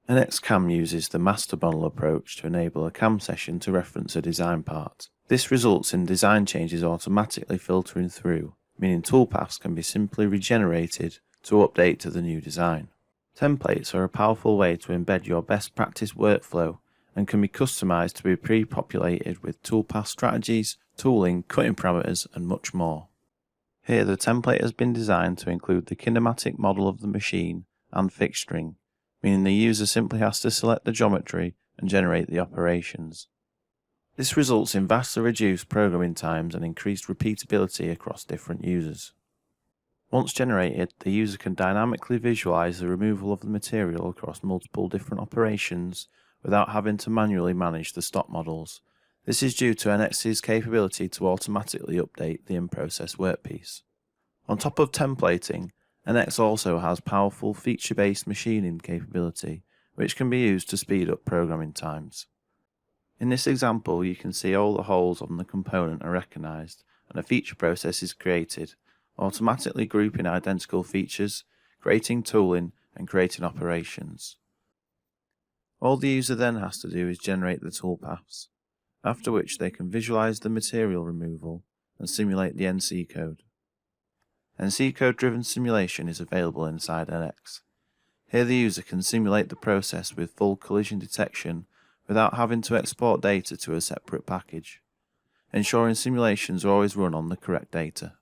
An XCAM uses the master model approach to enable a CAM session to reference a design part. This results in design changes automatically filtering through, meaning toolpaths can be simply regenerated to update to the new design. Templates are a powerful way to embed your best practice workflow and can be customized to be pre-populated with toolpath strategies, tooling, cutting parameters, and much more. Here the template has been designed to include the kinematic model of the machine and fixturing, meaning the user simply has to select the geometry and generate the operations. This results in vastly reduced programming times and increased repeatability across different users. Once generated, the user can dynamically visualize the removal of the material across multiple different operations without having to manually manage the stock models. This is due to NX's capability to automatically update the in-process workpiece. On top of templating, NX also has powerful feature-based machining capability, which can be used to speed up programming times. In this example, you can see all the holes on the component are recognized and a feature process is created, automatically grouping identical features, creating tooling, and creating operations. All the user then has to do is generate the toolpaths, after which they can visualize the material removal and simulate the NC code. NC code driven simulation is available inside NX. Here the user can simulate the process with full collision detection without having to export data to a separate package, ensuring simulations are always run on the correct data.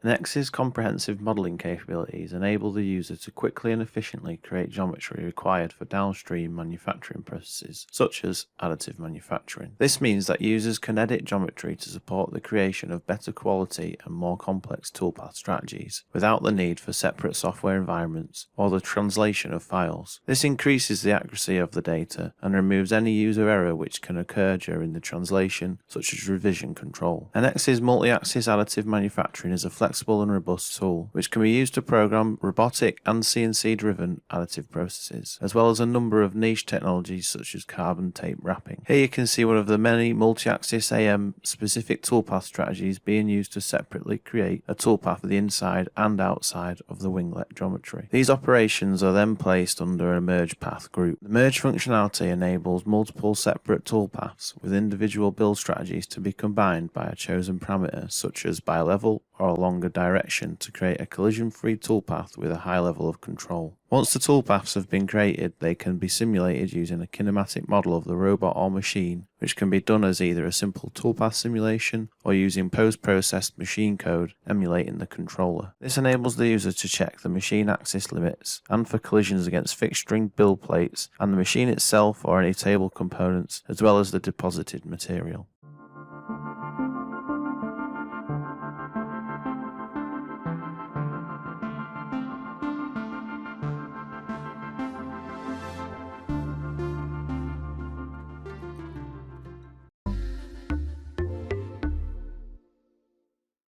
NX's comprehensive modeling capabilities enable the user to quickly and efficiently create geometry required for downstream manufacturing processes, such as additive manufacturing. This means that users can edit geometry to support the creation of better quality and more complex toolpath strategies, without the need for separate software environments or the translation of files. This increases the accuracy of the data and removes any user error which can occur during the translation, such as revision control. NX's multi-axis additive manufacturing is a flexible and robust tool, which can be used to program robotic and CNC-driven additive processes, as well as a number of niche technologies such as carbon tape wrapping. Here you can see one of the many multi-axis AM-specific toolpath strategies being used to separately create a toolpath for the inside and outside of the winglet geometry. These operations are then placed under a merge path group. The merge functionality enables multiple separate toolpaths with individual build strategies to be combined by a chosen parameter, such as by level or along a direction, to create a collision-free toolpath with a high level of control. Once the toolpaths have been created, they can be simulated using a kinematic model of the robot or machine, which can be done as either a simple toolpath simulation or using post-processed machine code emulating the controller. This enables the user to check the machine axis limits and for collisions against fixturing, build plates, and the machine itself or any table components, as well as the deposited material.